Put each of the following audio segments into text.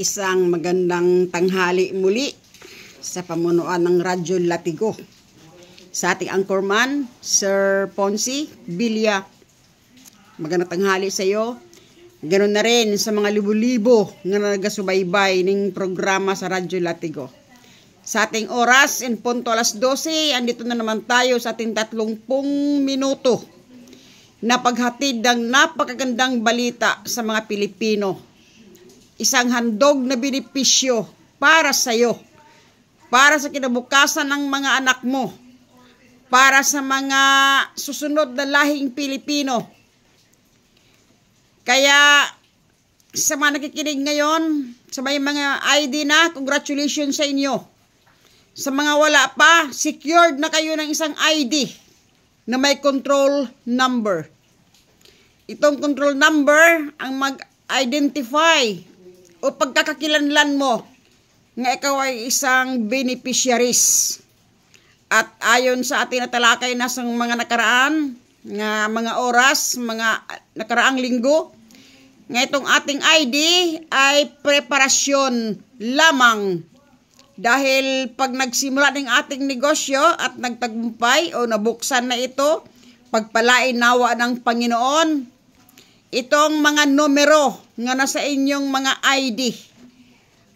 Isang magandang tanghali muli sa pamunuan ng Radyo Latigo. Sa ating anchorman, Sir Ponce Villa. Magandang tanghali sa iyo. Ganoon na rin sa mga libo-libo nga nagasubaybay ng programa sa Radyo Latigo. Sa ating oras, in punto alas 12, andito na naman tayo sa ating 30 minuto na paghatid ng napakagandang balita sa mga Pilipino. Isang handog na benepisyo para sa iyo, para sa kinabukasan ng mga anak mo, para sa mga susunod na lahing Pilipino. Kaya sa mga nakikinig ngayon, sa may mga ID na, congratulations sa inyo. Sa mga wala pa, secured na kayo ng isang ID na may control number. Itong control number ang mag-identify o pagkakakilanlan mo nga ikaw ay isang beneficiaries. At ayon sa ating natalakay na sa mga nakaraan, nga mga oras, mga nakaraang linggo, nga itong ating ID ay preparasyon lamang. Dahil pag nagsimula ng ating negosyo at nagtagumpay o nabuksan na ito, pagpalain nawa ng Panginoon, itong mga numero nga nasa inyong mga ID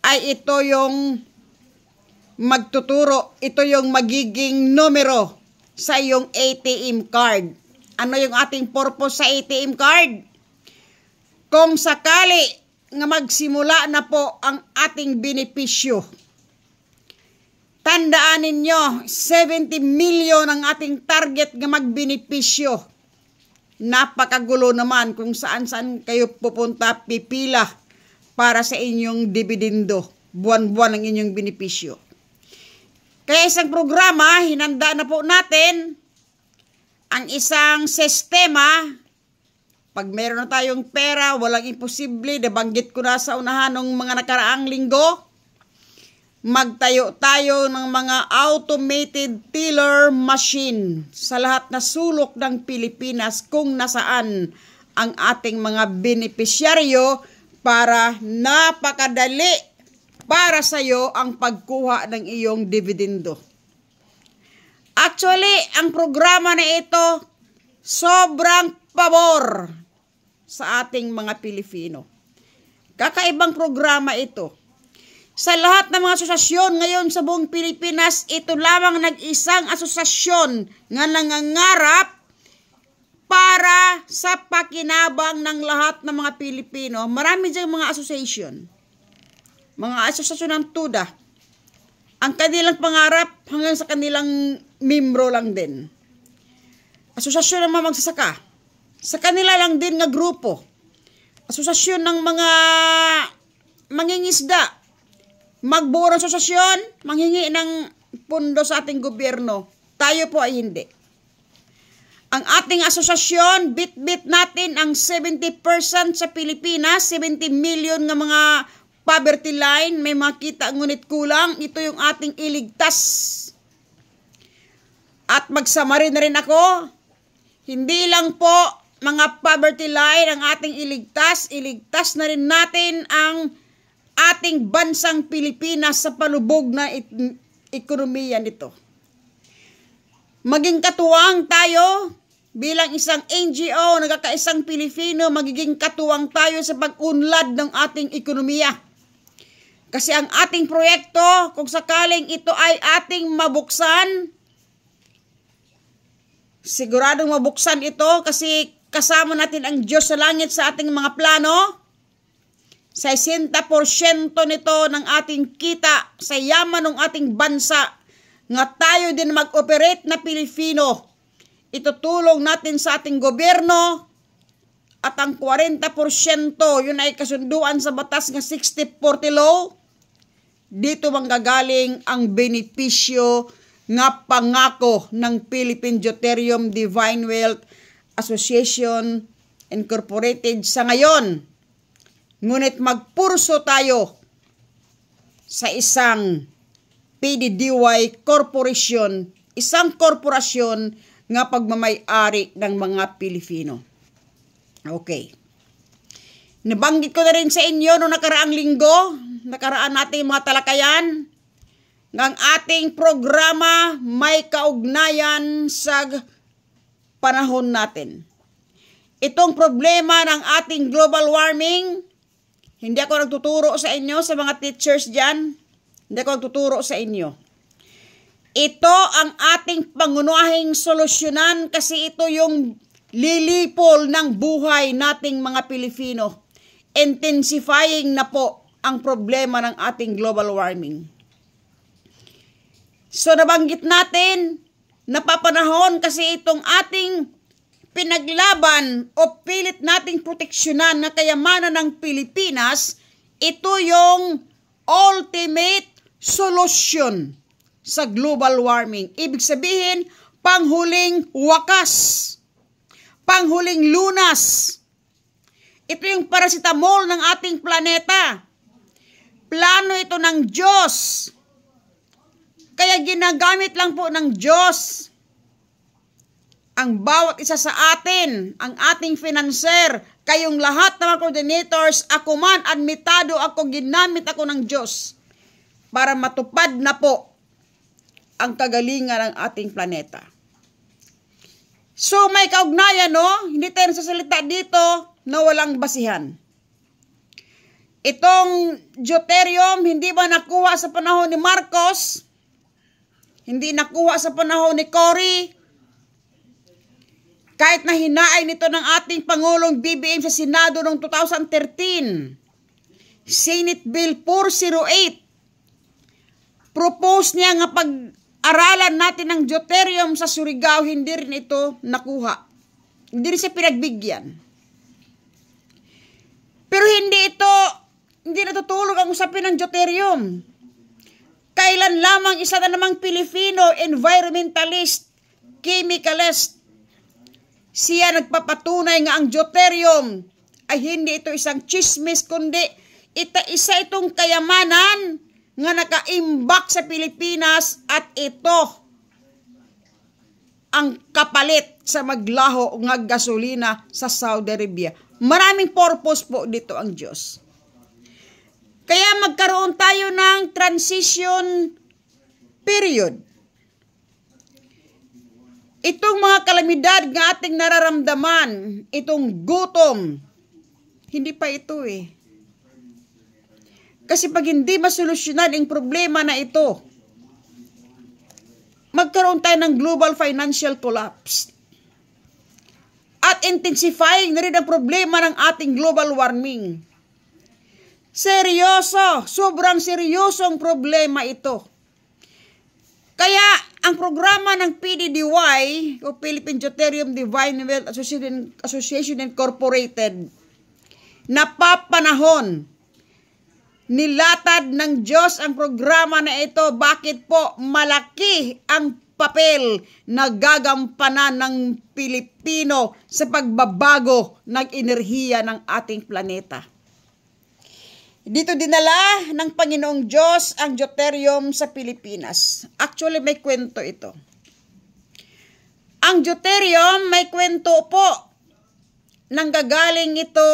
ay ito yung magtuturo, ito yung magiging numero sa iyong ATM card. Ano yung ating purpose sa ATM card? Kung sakali nga magsimula na po ang ating benepisyo, tandaan ninyo, 70 million ang ating target nga magbenepisyo. Napakagulo naman kung saan-saan kayo pupunta, pipila para sa inyong dividendo. Buwan-buwan ang inyong benepisyo. Kaya isang programa, hinanda na po natin ang isang sistema. Pag meron na tayong pera, walang imposible. Nabanggit ko na sa unahan ng mga nakaraang linggo. Magtayo tayo ng mga automated teller machine sa lahat na sulok ng Pilipinas kung nasaan ang ating mga benepisyaryo para napakadali para sa iyo ang pagkuha ng iyong dividendo. Actually, ang programa na ito sobrang pabor sa ating mga Pilipino. Kakaibang programa ito. Sa lahat ng mga asosasyon ngayon sa buong Pilipinas, ito lamang nag-isang asosasyon nga nangangarap para sa pakinabang ng lahat ng mga Pilipino. Marami diyang mga association. Mga asosasyon ng TUDA. Ang kanilang pangarap hanggang sa kanilang membro lang din. Asosasyon ng mga magsasaka. Sa kanila lang din nga grupo. Asosasyon ng mga mangingisda. Magbuo ng asosasyon, manghingi ng pundo sa ating gobyerno. Tayo po ay hindi. Ang ating asosasyon, bit-bit natin ang 70% sa Pilipinas, 70 million ng mga poverty line, may makita ngunit kulang, ito yung ating iligtas. At magsama rin na rin ako, hindi lang po mga poverty line ang ating iligtas na rin natin ang ating bansang Pilipinas sa palubog na ekonomiya nito. Maging katuwang tayo bilang isang NGO, nagkakaisang Pilipino, magiging katuwang tayo sa pag-unlad ng ating ekonomiya. Kasi ang ating proyekto, kung sakaling ito ay ating mabuksan, siguradong mabuksan ito kasi kasama natin ang Diyos sa langit sa ating mga plano. 60% nito ng ating kita sa yaman ng ating bansa nga tayo din mag-operate na Pilipino. Itutulong natin sa ating gobyerno at ang 40% yun ay kasunduan sa batas nga 60-40 law. Dito manggagaling ang benepisyo nga pangako ng Philippine Deuterium Divine Wealth Association Incorporated sa ngayon. Ngunit magpurso tayo sa isang PDDY Corporation, isang korporasyon nga pagmamay-ari ng mga Pilipino. Okay. Nabanggit ko na rin sa inyo noong nakaraang linggo nakaraan nating mga talakayan, ng ating programa may kaugnayan sa panahon natin. Itong problema ng ating global warming, hindi ako nagtuturo sa inyo, sa mga teachers dyan, hindi ako nagtuturo sa inyo. Ito ang ating pangunahing solusyonan kasi ito yung lilipol ng buhay nating mga Pilipino. Intensifying na po ang problema ng ating global warming. So nabanggit natin, napapanahon kasi itong ating pinaglaban o pilit nating proteksyonan na kayamanan ng Pilipinas, ito yung ultimate solution sa global warming. Ibig sabihin, panghuling wakas, panghuling lunas. Ito yung paracetamol ng ating planeta. Plano ito ng Diyos. Kaya ginagamit lang po ng Diyos ang bawat isa sa atin, ang ating financer, kayong lahat ng mga coordinators, ako man, admitado ako, ginamit ako ng Diyos para matupad na po ang kagalingan ng ating planeta. So may kaugnayan, no? Hindi tayo nasasalita dito na walang basihan. Itong deuterium, hindi ba nakuha sa panahon ni Marcos? Hindi nakuha sa panahon ni Cory? Kahit na hinaay nito ng ating Pangulong BBM sa Senado noong 2013, Senate Bill 408, propose niya nga pag-aralan natin ng deuterium sa Surigao, hindi rin ito nakuha. Hindi rin siya pinagbigyan. Pero hindi natutulog ang usapin ng deuterium. Kailan lamang isa na namang Pilipino environmentalist, chemicalist, siya nagpapatunay nga ang deuterium ay hindi ito isang chismis, kundi isa itong kayamanan nga nakaimbak sa Pilipinas at ito ang kapalit sa maglaho nga gasolina sa Saudi Arabia. Maraming purpose po dito ang Diyos. Kaya magkaroon tayo ng transition period. Itong mga kalamidad nga ating nararamdaman, itong gutom, hindi pa ito eh. Kasi pag hindi masolusyonan ang problema na ito, magkaroon tayo ng global financial collapse. At intensifying na rin ang problema ng ating global warming. Seryoso, sobrang seryosong problema ito. Kaya ang programa ng PDDY o Philippine Deuterium Divine Wealth Association Incorporated, napapanahon, nilatad ng Diyos ang programa na ito. Bakit po? Malaki ang papel na gagampanan ng Pilipino sa pagbabago ng enerhiya ng ating planeta. Dito dinala ng Panginoong Diyos ang deuterium sa Pilipinas. Actually, may kwento ito. Ang deuterium, may kwento po. Nanggagaling ito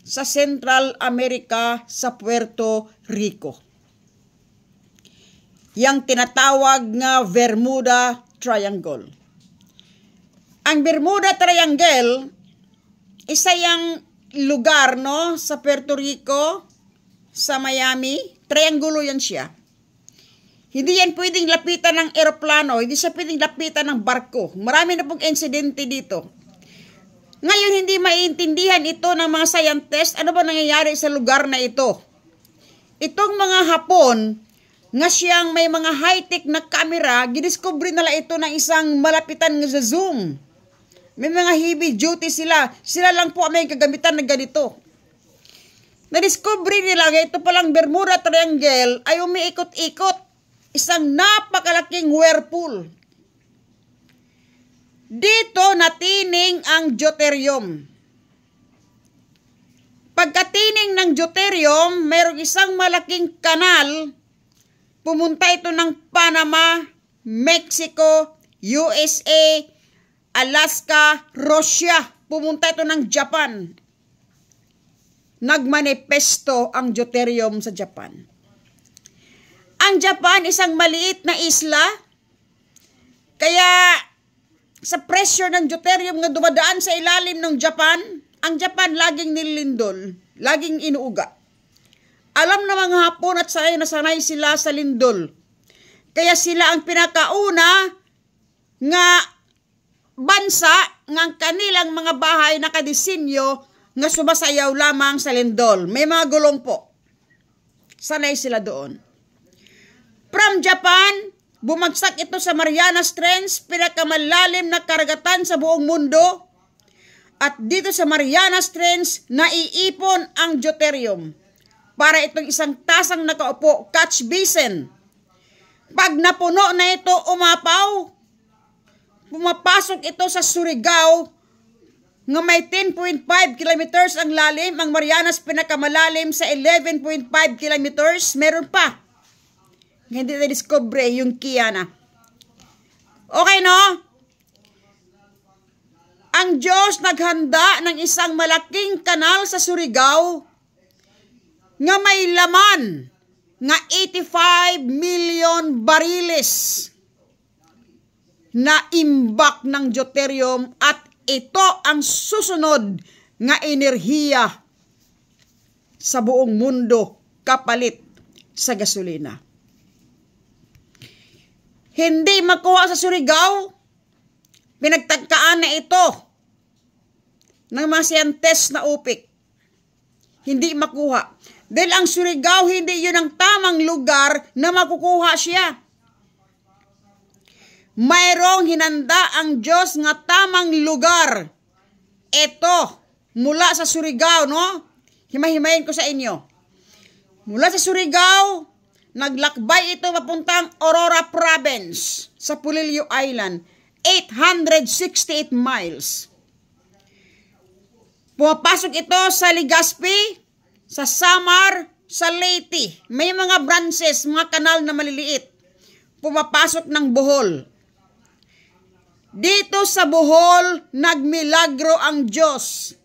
sa Central America, sa Puerto Rico. Yang tinatawag nga Bermuda Triangle. Ang Bermuda Triangle, isa yung lugar, no, sa Puerto Rico, sa Miami, triangulo yan siya. Hindi yan pwedeng lapitan ng eroplano, hindi siya pwedeng lapitan ng barko. Marami na pong insidente dito. Ngayon, hindi maiintindihan ito ng mga scientists, ano ba nangyayari sa lugar na ito. Itong mga Hapon, nga siyang may mga high-tech na camera, gidiscovery nila ito ng isang malapitan nga sa zoom. May mga heavy duty sila. Sila lang po may kagamitan na ganito. Na-discovery nila, ito palang Bermuda Triangle ay umiikot-ikot. Isang napakalaking whirlpool. Dito natining ang deuterium. Pagkatining ng deuterium, mayroong isang malaking kanal. Pumunta ito ng Panama, Mexico, USA, Alaska, Russia. Pumunta ito ng Japan. nagmanifesto ang deuterium sa Japan. Ang Japan isang maliit na isla, kaya sa pressure ng deuterium nga dumadaan sa ilalim ng Japan, ang Japan laging nilindol, laging inuuga. Alam ng mga Hapon at sanay sila sa lindol. Kaya sila ang pinakauna nga bansa nga kanilang mga bahay nakadesinyo nga sumasayaw lamang sa lindol. May mga gulong po. Sanay sila doon. From Japan, bumagsak ito sa Marianas Trench, pinakamalalim na karagatan sa buong mundo. At dito sa Marianas Trench, naiipon ang deuterium. Para itong isang tasang nakaupo, catch basin. Pag napuno na ito, umapaw, pumapasok ito sa Surigao, nga may 10.5 kilometers ang lalim, ang Marianas pinakamalalim sa 11.5 kilometers, meron pa. Hindi na-discover yung Kiana. Okay, no? Ang Diyos naghanda ng isang malaking kanal sa Surigao, nga may laman nga 85 million bariles na imbak ng deuterium at ito ang susunod nga enerhiya sa buong mundo kapalit sa gasolina. Hindi makuha sa Surigao, pinagtagkaan na ito ng mga siyentes na upik. Hindi makuha. Dahil ang Surigao, hindi yun ang tamang lugar na makukuha siya. Mayroong hinanda ang Diyos nga tamang lugar. Ito, mula sa Surigao, no? Himahimayin ko sa inyo. Mula sa Surigao, naglakbay ito papuntang Aurora Province sa Pulilio Island. 868 miles. Pumapasok ito sa Legazpi, sa Samar, sa Leyte. May mga branches, mga kanal na maliliit. Pumapasok ng Bohol. Dito sa Bohol, nagmilagro ang Diyos.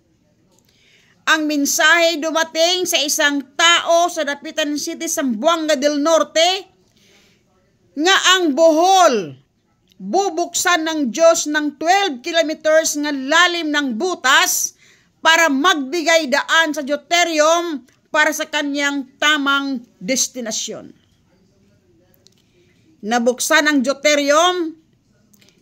Ang mensahe dumating sa isang tao sa Dapitan City, Zamboanga del Norte, nga ang Bohol, bubuksan ng Diyos ng 12 kilometers nga lalim ng butas para magbigay daan sa deuterium para sa kanyang tamang destinasyon. Nabuksan ang deuterium,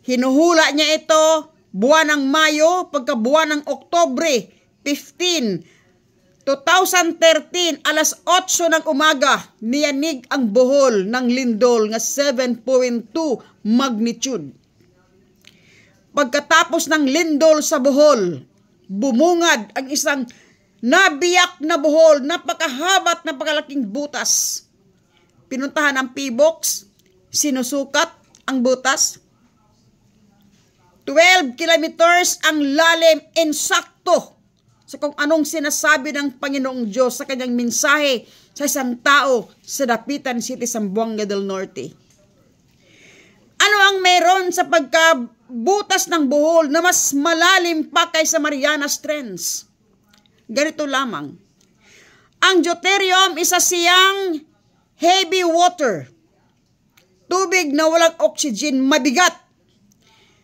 hinuhula niya ito buwan ng Mayo, pagkabuwan ng Oktobre 15, 2013, alas 8 ng umaga, niyanig ang Bohol ng lindol nga 7.2 magnitude. Pagkatapos ng lindol sa Bohol, bumungad ang isang nabiyak na Bohol, napakahabat, napakalaking butas. Pinuntahan ang P-box, sinusukat ang butas. 12 kilometers ang lalim, insakto sa kung anong sinasabi ng Panginoong Diyos sa kanyang mensahe sa isang tao sa Dapitan City, Zamboanga del Norte. Ano ang meron sa pagkabutas ng Bohol na mas malalim pa kaysa Marianas Trench? Ganito lamang. Ang deuterium isa siyang heavy water. Tubig na walang oxygen, mabigat.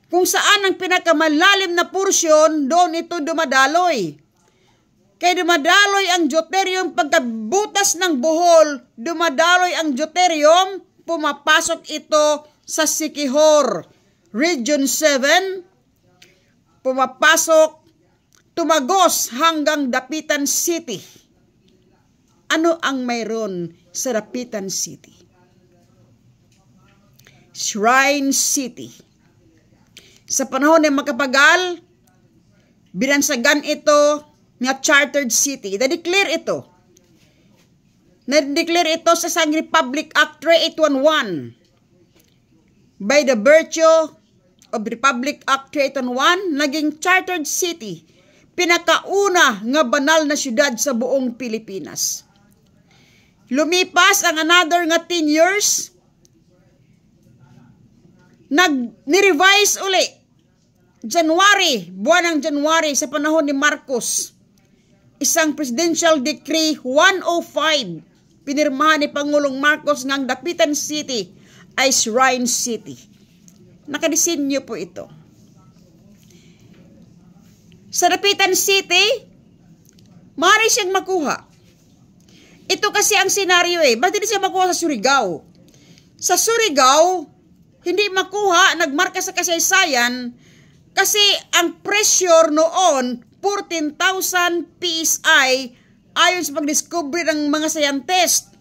Kung saan ang pinakamalalim na porsyon, doon ito dumadaloy. Kaya dumadaloy ang deuterium pagkabutas ng Bohol, dumadaloy ang deuterium, pumapasok ito sa Siquijor, Region 7, pumapasok, tumagos hanggang Dapitan City. Ano ang mayroon sa Dapitan City? Shrine City. Sa panahon ng Makapagal, binansagan ito nga chartered city. Na-declare ito. Na-declare ito sa isang Republic Act 3811. By the virtue of Republic Act 3811, naging chartered city. Pinakauna nga banal na syudad sa buong Pilipinas. Lumipas ang another nga 10 years, ni-revise uli. January, buwan ng January sa panahon ni Marcos, isang Presidential Decree 105 pinirmahan ni Pangulong Marcos ngang Dapitan City ay Shrine City. Nakadisenyo po ito. Sa Dapitan City, maaari siyang makuha. Ito kasi ang senaryo Ba't hindi siya makuha sa Surigao? Sa Surigao, hindi makuha, nagmarka sa kasaysayan, kasi ang pressure noon, 14,000 PSI, ayon sa pagdiscovery ng mga scientist.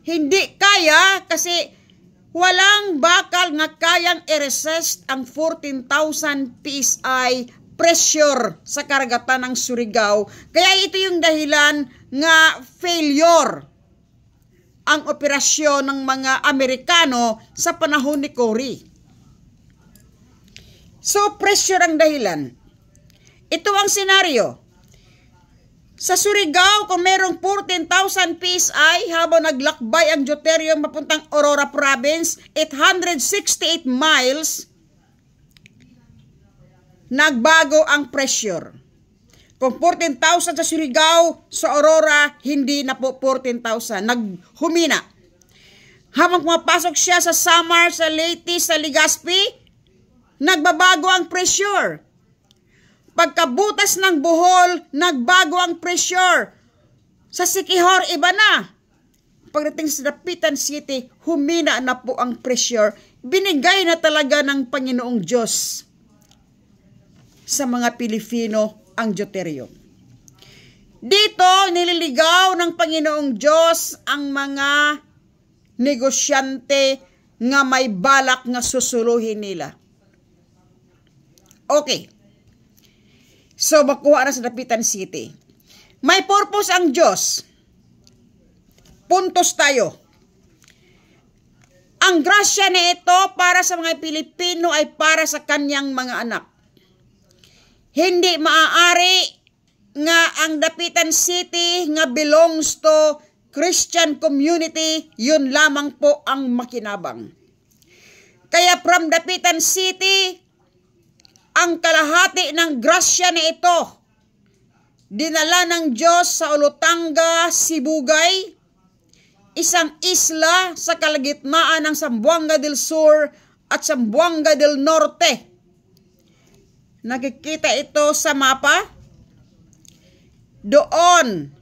Hindi kaya kasi walang bakal nga kayang i-resist ang 14,000 PSI pressure sa karagatan ng Surigao. Kaya ito yung dahilan nga failure ang operasyon ng mga Amerikano sa panahon ni Cory. So, pressure ang dahilan. Ito ang senaryo. Sa Surigao, kung merong 14,000 PSI habang naglakbay ang deuterium papuntang Aurora Province, 868 miles, nagbago ang pressure. Kung 14,000 sa Surigao, sa Aurora, hindi na po 14,000. Naghumina. Habang pumapasok siya sa Samar, sa Leyte, sa Legazpi, nagbabago ang pressure. Pagkabutas ng Bohol, nagbago ang pressure. Sa Siquijor, iba na. Pagdating sa Dapitan City, humina na po ang pressure. Binigay na talaga ng Panginoong Diyos sa mga Pilipino ang deuterium. Dito, nililigaw ng Panginoong Diyos ang mga negosyante nga may balak nga susuluhin nila. Okay. So, makuha na sa Dapitan City. May purpose ang Diyos. Puntos tayo. Ang grasya na ito para sa mga Pilipino ay para sa kanyang mga anak. Hindi maaari nga ang Dapitan City nga belongs to Christian community, yun lamang po ang makinabang. Kaya from Dapitan City, ang kalahati ng grasya na ito, dinala ng Diyos sa Olutanga, Sibugay, isang isla sa kalagitnaan ng Zamboanga del Sur at Zamboanga del Norte. Nakikita ito sa mapa. Doon,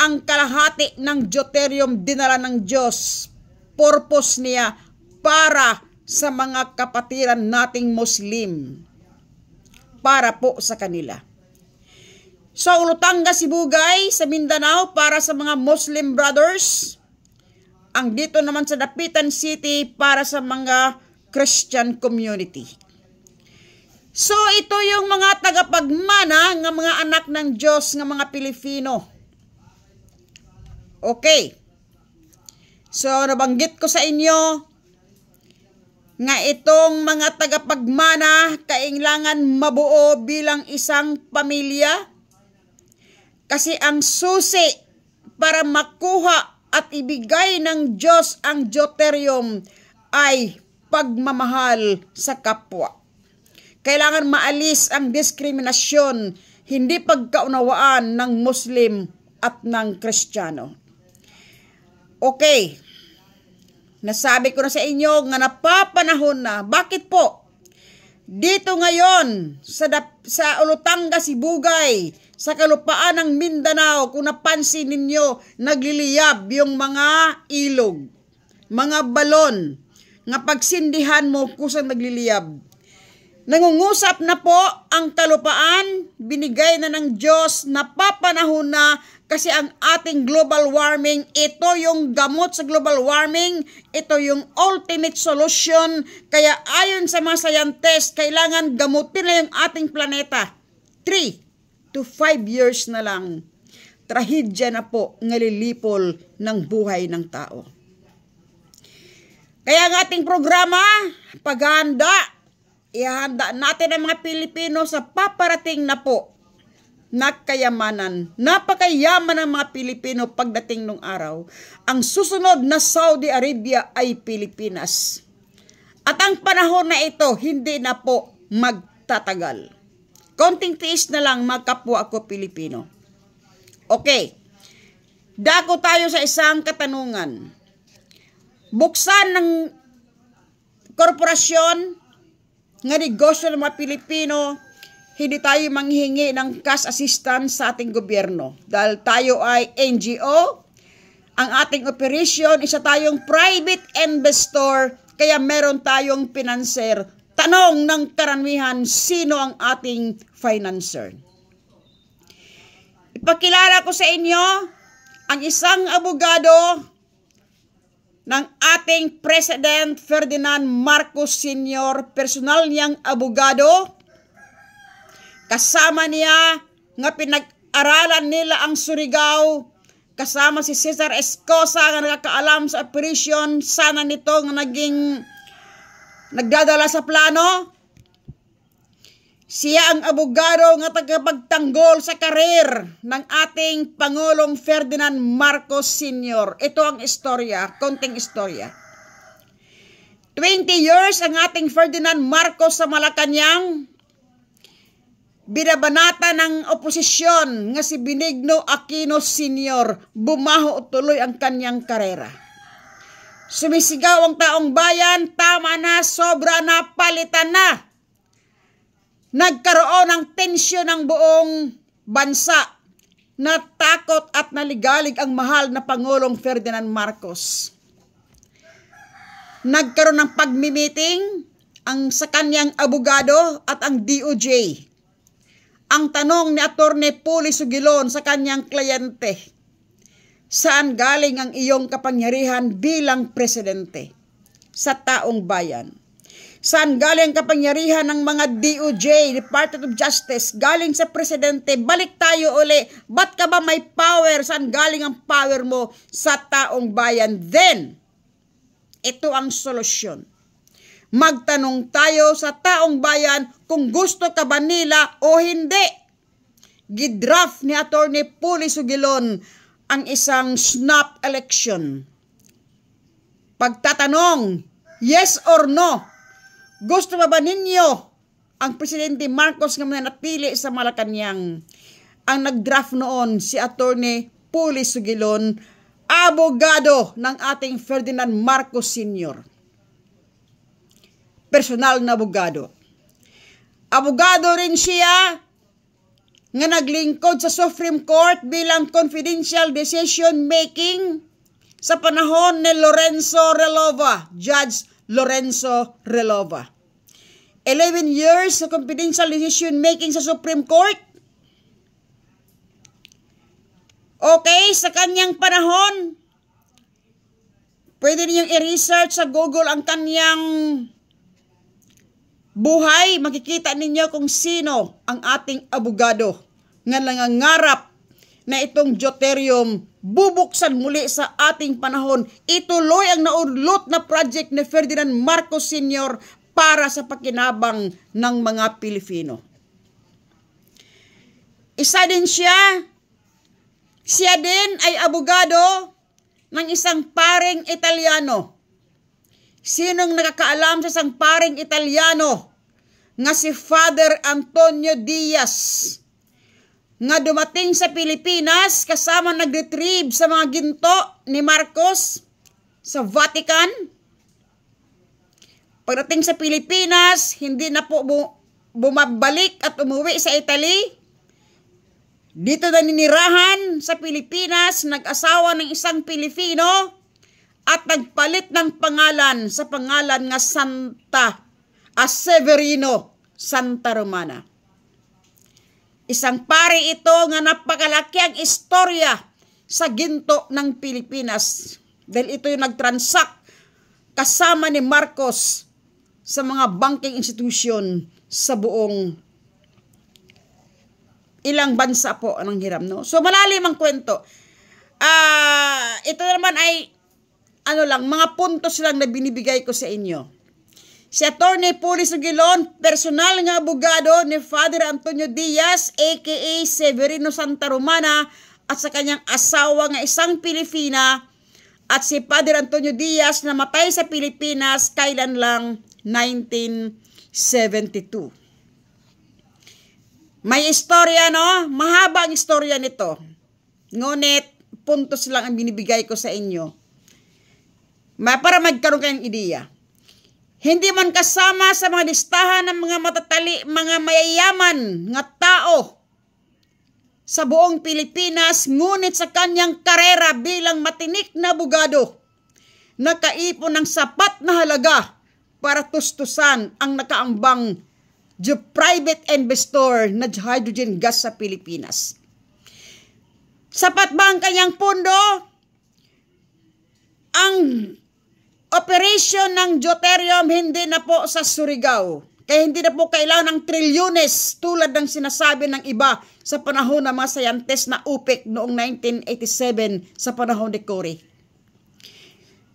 ang kalahati ng deuterium dinala ng Diyos. Purpose niya para sa mga kapatiran nating Muslim. Para po sa kanila. Sa Olutanga, Sibugay, sa Mindanao, para sa mga Muslim brothers. Ang dito naman sa Dapitan City, para sa mga Christian community. So, ito yung mga tagapagmana ng mga anak ng Diyos ng mga Pilipino. Okay. So, nabanggit ko sa inyo nga itong mga tagapagmana kailangan mabuo bilang isang pamilya. Kasi ang susi para makuha at ibigay ng Diyos ang deuterium ay pagmamahal sa kapwa. Kailangan maalis ang diskriminasyon, hindi pagkaunawaan ng Muslim at ng Kristiyano. Okay. Nasabi ko na sa inyo nga napapanahon na. Bakit po? Dito ngayon, sa Olutanga, Sibugay, sa kalupaan ng Mindanao, kung napansin ninyo, nagliliyab yung mga ilog, mga balon, nga pagsindihan mo kusang nagliliyab. Nangungusap na po ang kalupaan, binigay na ng Diyos, napapanahon na kasi ang ating global warming, ito yung gamot sa global warming, ito yung ultimate solution. Kaya ayon sa mga scientists, kailangan gamutin na yung ating planeta. 3 to 5 years na lang, trahedya na po ngalilipol ng buhay ng tao. Kaya ang ating programa, paghahanda, ihanda natin ang mga Pilipino sa paparating na po na kayamanan. Napakayaman ng mga Pilipino pagdating ng araw. Ang susunod na Saudi Arabia ay Pilipinas. At ang panahon na ito, hindi na po magtatagal. Konting tiis na lang, magkapwa ako Pilipino. Okay. Dako tayo sa isang katanungan. Buksan ng korporasyon nga negosyo ng mga Pilipino, hindi tayo manghihingi ng cash assistance sa ating gobyerno. Dahil tayo ay NGO, ang ating operation, isa tayong private investor, kaya meron tayong financer. Tanong ng karamihan, sino ang ating financer? Ipakilala ko sa inyo ang isang abogado ng ating President Ferdinand Marcos Sr., personal niyang abogado. Kasama niya nga pinag-aralan nila ang Surigao, kasama si Cesar Escosa nga nakakaalam sa operation, sana nito nga nagdadala sa plano. Siya ang abogado nga tagapagtanggol sa karir ng ating Pangulong Ferdinand Marcos Sr. Ito ang istorya, konting istorya. 20 years ang ating Ferdinand Marcos sa Malacanang. Binabanata ng oposisyon nga si Benigno Aquino Sr. Bumaho tuloy ang kanyang karera. Sumisigaw ang taong bayan, tama na, sobra na, palitan na. Nagkaroon ng tensyon ng buong bansa. Natakot at naligalig ang mahal na Pangulong Ferdinand Marcos. Nagkaroon ng pagmimiting sa kanyang abogado at ang DOJ. Ang tanong ni Atty. Puli Sugilon sa kanyang kliyente, saan galing ang iyong kapangyarihan bilang presidente sa taong bayan? Saan galing ang kapangyarihan ng mga DOJ, Department of Justice, galing sa presidente? Balik tayo uli. Ba't ka ba may power? Saan galing ang power mo sa taong bayan? Then, ito ang solusyon. Magtanong tayo sa taong bayan kung gusto ka ba nila o hindi. Gidraft ni Atty. Puli Sugilon ang isang snap election. Pagtatanong, yes or no, gusto ba ninyo ang Presidente Marcos nga mananatili sa Malacanang? Ang nagdraft noon si Atty. Puli Sugilon, abogado ng ating Ferdinand Marcos Sr. Personal na abogado. Abogado rin siya nga naglingkod sa Supreme Court bilang confidential decision making sa panahon ni Lorenzo Relova, Judge Lorenzo Relova. 11 years sa confidential decision making sa Supreme Court. Okay, sa kanyang panahon, pwede ninyong i-research sa Google ang kanyang buhay, makikita ninyo kung sino ang ating abogado nga nangangarap na itong deuterium bubuksan muli sa ating panahon. Ituloy ang naudlot na project ni Ferdinand Marcos Sr. para sa pakinabang ng mga Pilipino. Isa din siya din ay abogado ng isang paring Italiano. Sinong nakakaalam sa isang paring Italiano nga si Father Antonio Diaz nga dumating sa Pilipinas kasama nag-retrieve sa mga ginto ni Marcos sa Vatican? Pagdating sa Pilipinas, hindi na po bumabalik at umuwi sa Italy. Dito na ninirahan sa Pilipinas, nag-asawa ng isang Pilipino at nagpalit ng pangalan sa pangalan nga Severino Santa Romana. Isang pari ito nga napakalaki ang istorya sa ginto ng Pilipinas. Dahil ito yung nag-transact kasama ni Marcos sa mga banking institution sa buong ilang bansa po anong hiram, no? So malalim ang kwento. Ito naman ay mga puntos lang na binibigay ko sa inyo. Si Atty. Puli Sugilon, personal nga abogado ni Father Antonio Diaz, aka Severino Santa Romana, at sa kanyang asawa nga isang Pilipina, at si Father Antonio Diaz namatay sa Pilipinas kailan lang 1972. May istorya, no? Mahaba ang istorya nito. Ngunit, puntos lang ang binibigay ko sa inyo. Para magkaroon kayong ideya. Hindi man kasama sa mga listahan ng mga mayayaman nga tao sa buong Pilipinas, ngunit sa kanyang karera bilang matinik na abogado, nakaipon ng sapat na halaga para tustusan ang nakaambang private investor na hydrogen gas sa Pilipinas. Sapat ba ang kanyang pondo? Ang operation ng deuterium hindi na po sa Surigao. Kaya hindi na po kailangan ng trilyones tulad ng sinasabi ng iba sa panahon ng mga sayantist na UPIC noong 1987 sa panahon ni Cory.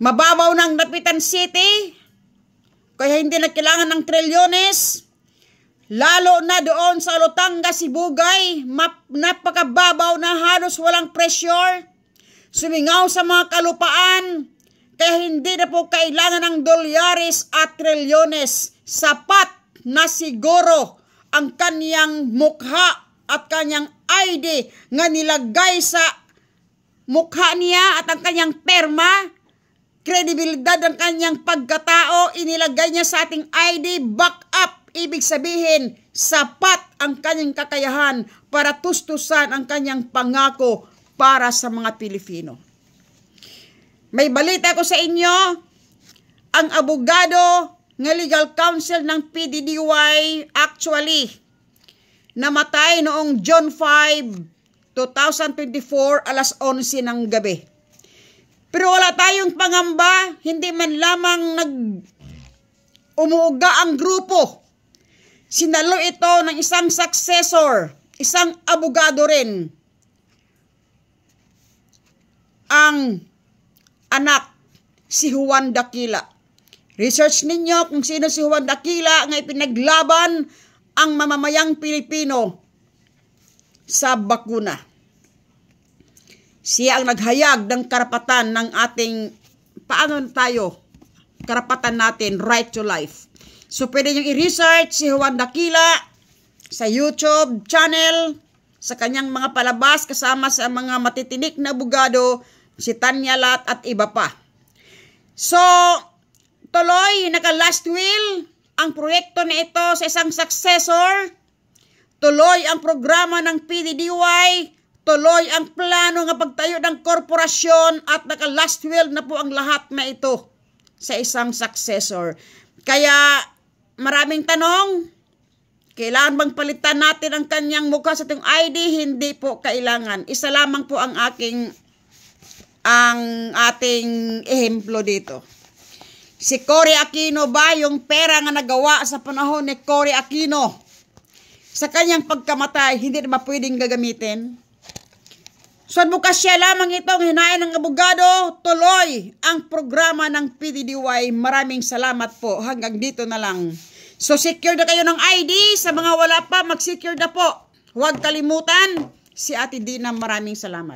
Mababaw ng Dapitan City, kaya hindi na kailangan ng trilyones. Lalo na doon sa Olotanga, Sibugay, napakababaw na halos walang pressure. Sumingaw sa mga kalupaan, kaya hindi na po kailangan ng dolyares at trilyones. Sapat na siguro ang kanyang mukha at kanyang ID nga nilagay sa mukha niya at ang kanyang perma, kredibilidad ng kanyang pagkatao, inilagay niya sa ating ID, back up. Ibig sabihin, sapat ang kanyang kakayahan para tustusan ang kanyang pangako para sa mga Pilipino. May balita ko sa inyo, ang abogado ng legal counsel ng PDDY actually namatay noong June 5, 2024, alas 11 ng gabi. Pero wala tayong pangamba, hindi man lamang umuuga ang grupo. Sinalo ito ng isang successor, isang abogado rin. Ang anak, si Juan Daquila. Research ninyo kung sino si Juan Daquila nga ipinaglaban ang mamamayang Pilipino sa bakuna. Siya ang naghayag ng karapatan ng ating, karapatan natin, right to life. So, pwede nyo i-research si Juan Daquila sa YouTube channel, sa kanyang mga palabas, kasama sa mga matitinik na abogado, si Tanya Lat at iba pa. So, tuloy, naka-last will ang proyekto na ito sa isang successor. Tuloy ang programa ng PDDY. Tuloy ang plano ng pagtayo ng korporasyon at naka-last will na po ang lahat na ito sa isang successor. Kaya, maraming tanong, kailangan bang palitan natin ang kanyang mukha sa ating ID? Hindi po kailangan. Isa lamang po ang ating ehemplo dito. Si Cory Aquino ba, yung pera nga nagawa sa panahon ni Cory Aquino, sa kanyang pagkamatay, hindi na ba pwedeng gagamitin? So, advokasya lamang itong hinain ng abogado, tuloy ang programa ng PDDY. Maraming salamat po. Hanggang dito na lang. So, secure na kayo ng ID. Sa mga wala pa, mag-secure na po. Huwag kalimutan, si Ate Dina, maraming salamat.